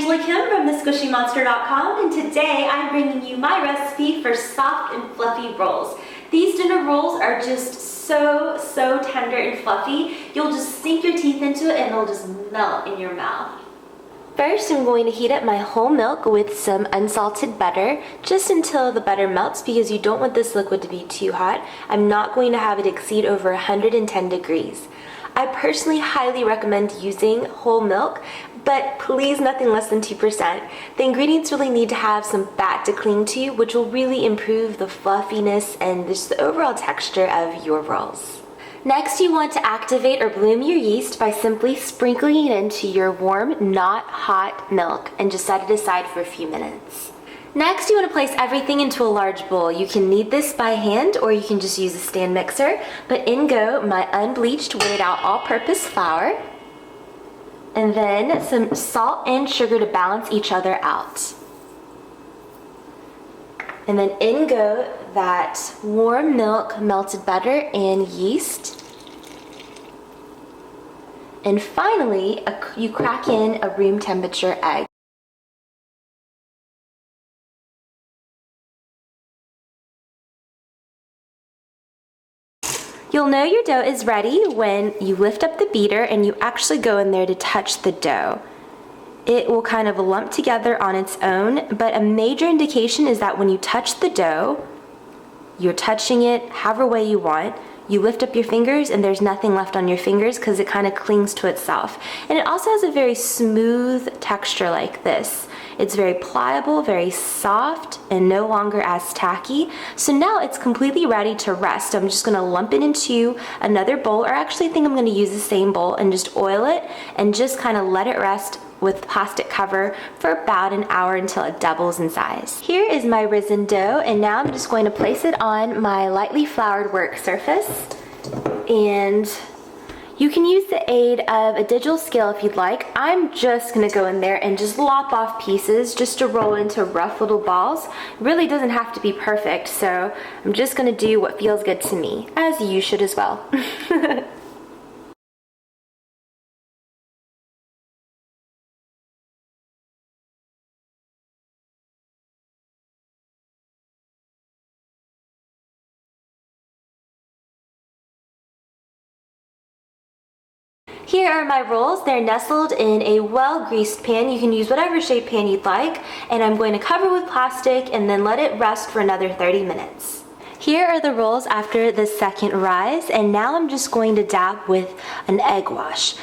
Angela Kim from thesquishymonster.com, and today I'm bringing you my recipe for soft and fluffy rolls. These dinner rolls are just so tender and fluffy. You'll just sink your teeth into it and they'll just melt in your mouth. First, I'm going to heat up my whole milk with some unsalted butter, just until the butter melts because you don't want this liquid to be too hot. I'm not going to have it exceed over 110 degrees. I personally highly recommend using whole milk, but please nothing less than 2%. The ingredients really need to have some fat to cling to, which will really improve the fluffiness and just the overall texture of your rolls. Next, you want to activate or bloom your yeast by simply sprinkling it into your warm, not hot milk and just set it aside for a few minutes. Next, you want to place everything into a large bowl. You can knead this by hand or you can just use a stand mixer, but in go my unbleached weighed out all-purpose flour, and then some salt and sugar to balance each other out. And then in go that warm milk, melted butter, and yeast. And finally, you crack in a room temperature egg. You'll know your dough is ready when you lift up the beater and you actually go in there to touch the dough. It will kind of lump together on its own, but a major indication is that when you touch the dough, you're touching it however way you want. You lift up your fingers and there's nothing left on your fingers because it kind of clings to itself. And it also has a very smooth texture like this. It's very pliable, very soft, and no longer as tacky. So now it's completely ready to rest. I'm just gonna lump it into another bowl, or actually I think I'm gonna use the same bowl and just oil it and just kind of let it rest with plastic cover for about an hour until it doubles in size. Here is my risen dough, and now I'm just going to place it on my lightly floured work surface. And you can use the aid of a digital scale if you'd like. I'm just gonna go in there and just lop off pieces just to roll into rough little balls. It really doesn't have to be perfect, so I'm just gonna do what feels good to me, as you should as well. Here are my rolls. They're nestled in a well-greased pan. You can use whatever shape pan you'd like, and I'm going to cover with plastic and then let it rest for another 30 minutes. Here are the rolls after the second rise, and now I'm just going to dab with an egg wash.